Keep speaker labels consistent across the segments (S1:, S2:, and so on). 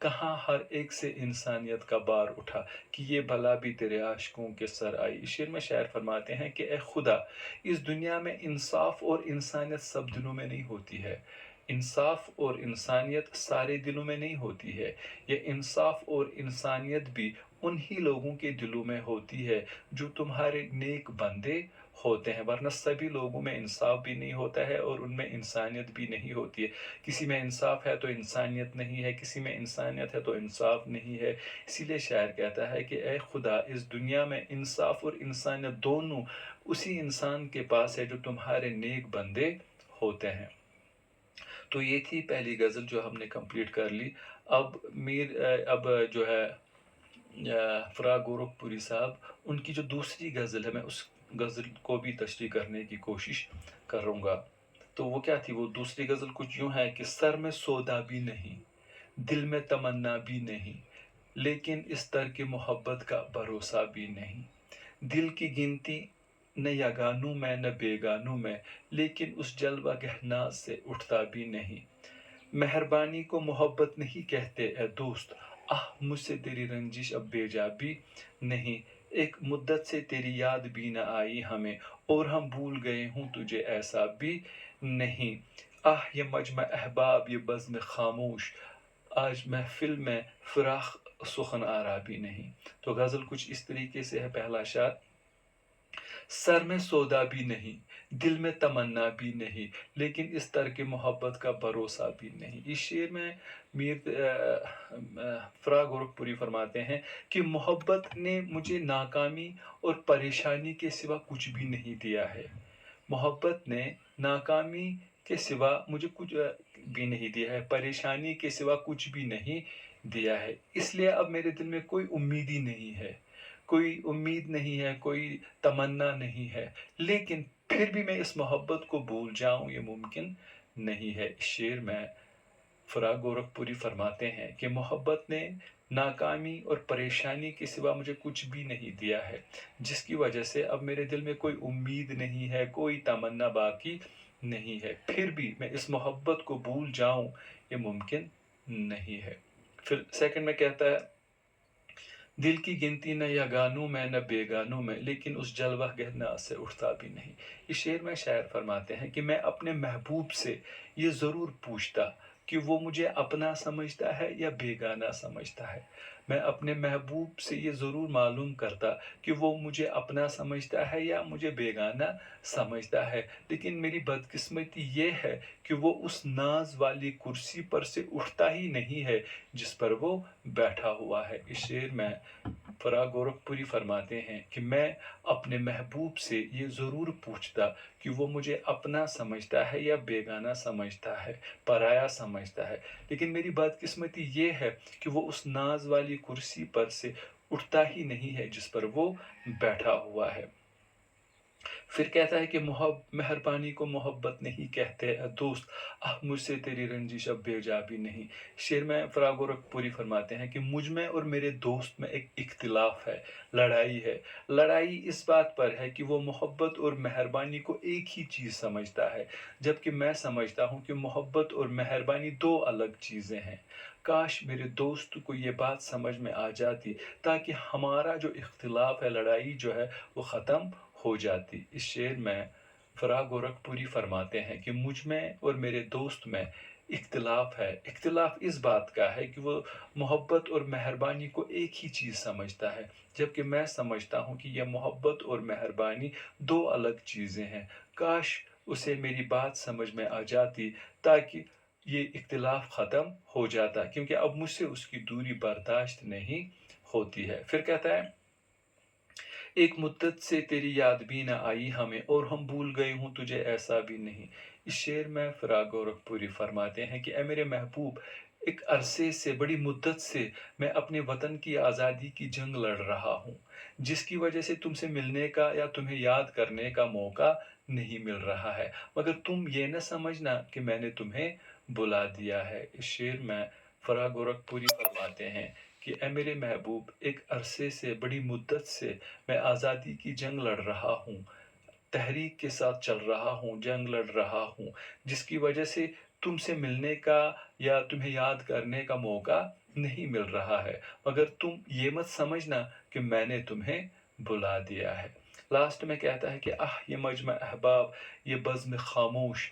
S1: کہاں ہر ایک سے انسانیت کا بار اٹھا کہ یہ بلا بھی تیرے عاشقوں کے سر آئی۔ اس شعر میں شاعر فرماتے ہیں کہ اے خدا، اس دنیا میں انصاف اور انسانیت سب دلوں میں نہیں ہوتی ہے۔ انصاف اور انسانیت سارے دلوں میں نہیں ہوتی ہے۔ یہ انصاف اور انسانیت بھی انہی لوگوں کے دلوں میں ہوتی ہے جو تمہارے نیک بندے ہوتے ہیں، ورنہ سبھی لوگوں میں انصاف بھی نہیں ہوتا ہے اور ان میں انسانیت بھی نہیں ہوتی ہے۔ کسی میں انصاف ہے تو انسانیت نہیں ہے، کسی میں انسانیت ہے تو انصاف نہیں ہے۔ اسی لیے شاعر کہتا ہے کہ اے خدا، اس دنیا میں انصاف اور انسانیت دونوں اسی انسان کے پاس ہے جو تمہارے نیک بندے ہوتے ہیں۔ تو یہ تھی پہلی غزل جو ہم نے کمپلیٹ کر لی۔ اب جو ہے فراق گورکھپوری صاحب، ان کی جو دوسری غزل ہے، میں اس غزل کو بھی تشریح کرنے کی کوشش کروں گا۔ تو وہ کیا تھی؟ وہ دوسری غزل کچھ یوں ہے کہ سر میں سودا بھی نہیں، دل میں تمنا بھی نہیں، لیکن اس ترک محبت کا بھروسہ بھی نہیں۔ دل کی گنتی نہ یگانوں میں نہ بیگانوں میں، لیکن اس جلوہ گہ ناز سے اٹھتا بھی نہیں۔ مہربانی کو محبت نہیں کہتے اے دوست، آہ مجھ سے تیری رنجش اب بے جا بھی نہیں۔ ایک مدت سے تیری یاد بھی نہ آئی ہمیں، اور ہم بھول گئے ہوں تجھے ایسا بھی نہیں۔ آہ یہ مجمع احباب یہ بزم خاموش، آج محفل میں فراق سخن آرا بھی نہیں۔ تو غزل کچھ اس طریقے سے ہے۔ پہلا شعر: سر میں سودا بھی نہیں، دل میں تمنا بھی نہیں، لیکن اس ترک محبت کا بھروسہ بھی نہیں۔ اس شعر میں فراق گورکھپوری فرماتے ہیں کہ محبت نے مجھے ناکامی اور پریشانی کے سوا کچھ بھی نہیں دیا ہے۔ محبت نے ناکامی کے سوا مجھے کچھ بھی نہیں دیا ہے، پریشانی کے سوا کچھ بھی نہیں دیا ہے۔ اس لیے اب میرے دل میں کوئی امید ہی نہیں ہے، کوئی امید نہیں ہے، کوئی تمنا نہیں ہے، لیکن پھر بھی میں اس محبت کو بھول جاؤں یہ ممکن نہیں ہے۔ اس شعر میں فراق گورکھپوری فرماتے ہیں کہ محبت نے ناکامی اور پریشانی کے سوا مجھے کچھ بھی نہیں دیا ہے، جس کی وجہ سے اب میرے دل میں کوئی امید نہیں ہے، کوئی تمنا باقی نہیں ہے، پھر بھی میں اس محبت کو بھول جاؤں یہ ممکن نہیں ہے۔ پھر سیکنڈ میں کہتا ہے: دل کی گنتی نہ یگانوں میں نہ بیگانوں میں، لیکن اس جلوہ گہ ناز سے اٹھتا بھی نہیں۔ اس شعر میں شاعر فرماتے ہیں کہ میں اپنے محبوب سے یہ ضرور پوچھتا کہ وہ مجھے اپنا سمجھتا ہے یا بیگانہ سمجھتا ہے۔ میں اپنے محبوب سے یہ ضرور معلوم کرتا کہ وہ مجھے اپنا سمجھتا ہے یا مجھے بیگانہ سمجھتا ہے، لیکن میری بدقسمتی یہ ہے کہ وہ اس ناز والی کرسی پر سے اٹھتا ہی نہیں ہے جس پر وہ بیٹھا ہوا ہے۔ اس شعر میں فراق گورکھپوری فرماتے ہیں کہ میں اپنے محبوب سے یہ ضرور پوچھتا کہ وہ مجھے اپنا سمجھتا ہے یا بیگانہ سمجھتا ہے، پرایا سمجھتا ہے، لیکن میری بدقسمتی یہ ہے کہ وہ اس ناز والی کرسی پر سے اٹھتا ہی نہیں ہے جس پر وہ بیٹھا ہوا ہے۔ پھر کہتا ہے کہ مہربانی کو محبت نہیں کہتے اے دوست، آہ مجھ سے تیری رنجش اب بے جا بھی نہیں۔ شعر میں فراق گورکھپوری فرماتے ہیں کہ مجھ میں اور میرے دوست میں ایک اختلاف ہے، لڑائی ہے۔ لڑائی اس بات پر ہے کہ وہ محبت اور مہربانی کو ایک ہی چیز سمجھتا ہے، جبکہ میں سمجھتا ہوں کہ محبت اور مہربانی دو الگ چیزیں ہیں۔ کاش میرے دوست کو یہ بات سمجھ میں آ جاتی تاکہ ہمارا جو اختلاف ہے، لڑائی جو ہے، وہ ختم ہو جاتی۔ اس شعر میں فراق گورکھپوری فرماتے ہیں کہ مجھ میں اور میرے دوست میں اختلاف ہے۔ اختلاف اس بات کا ہے کہ وہ محبت اور مہربانی کو ایک ہی چیز سمجھتا ہے، جبکہ میں سمجھتا ہوں کہ یہ محبت اور مہربانی دو الگ چیزیں ہیں۔ کاش اسے میری بات سمجھ میں آ جاتی تاکہ یہ اختلاف ختم ہو جاتا، کیونکہ اب مجھ سے اس کی دوری برداشت نہیں ہوتی ہے۔ پھر کہتا ہے: ایک مدت سے تیری یاد بھی نہ آئی ہمیں، اور ہم بھول گئے ہوں تجھے ایسا بھی نہیں۔ اس شعر میں فراق گورکھپوری فرماتے ہیں کہ اے میرے محبوب، ایک عرصے سے، بڑی مدت سے میں اپنے وطن کی آزادی کی جنگ لڑ رہا ہوں، جس کی وجہ سے تم سے ملنے کا یا تمہیں یاد کرنے کا موقع نہیں مل رہا ہے، مگر تم یہ نہ سمجھنا کہ میں نے تمہیں بلا دیا ہے۔ اس شعر میں فراق گورکھپوری فرماتے ہیں کہ اے میرے محبوب، ایک عرصے سے، بڑی مدت سے میں آزادی کی جنگ لڑ رہا ہوں، تحریک کے ساتھ چل رہا ہوں، جنگ لڑ رہا ہوں، جس کی وجہ سے تم سے ملنے کا یا تمہیں یاد کرنے کا موقع نہیں مل رہا ہے، مگر تم یہ مت سمجھنا کہ میں نے تمہیں بلا دیا ہے۔ لاسٹ میں کہتا ہے کہ یہ مجمع احباب، یہ بزم خاموش،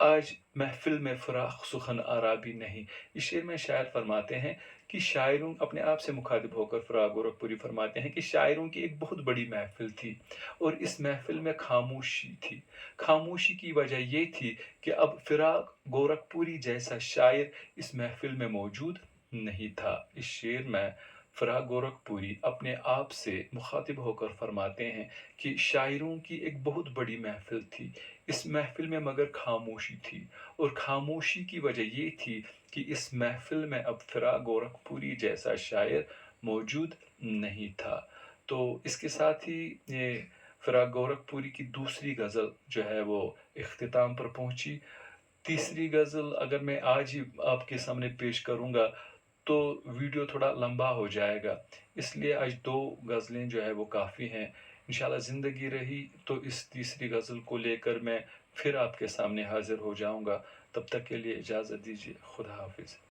S1: آج محفل میں فراق سخن آرابی نہیں۔ اس شعر میں شاعر فرماتے ہیں کہ شاعروں اپنے آپ سے مخاطب ہو کر فراق گورکھپوری فرماتے ہیں کہ شاعروں کی ایک بہت بڑی محفل تھی اور اس محفل میں خاموشی تھی۔ خاموشی کی وجہ یہ تھی کہ اب فراق گورکھپوری جیسا شاعر اس محفل میں موجود نہیں تھا۔ اس شعر میں فراق گورکھپوری اپنے آپ سے مخاطب ہو کر فرماتے ہیں کہ شاعروں کی ایک بہت بڑی محفل تھی، اس محفل میں مگر خاموشی تھی، اور خاموشی کی وجہ یہ تھی کہ اس محفل میں اب فراق گورکھپوری جیسا شاعر موجود نہیں تھا۔ تو اس کے ساتھ ہی یہ فراق گورکھپوری کی دوسری غزل جو ہے وہ اختتام پر پہنچی۔ تیسری غزل اگر میں آج ہی آپ کے سامنے پیش کروں گا تو ویڈیو تھوڑا لمبا ہو جائے گا، اس لیے آج 2 غزلیں جو ہے وہ کافی ہیں۔ انشاءاللہ زندگی رہی تو اس تیسری غزل کو لے کر میں پھر آپ کے سامنے حاضر ہو جاؤں گا۔ تب تک کے لیے اجازت دیجیے، خدا حافظ۔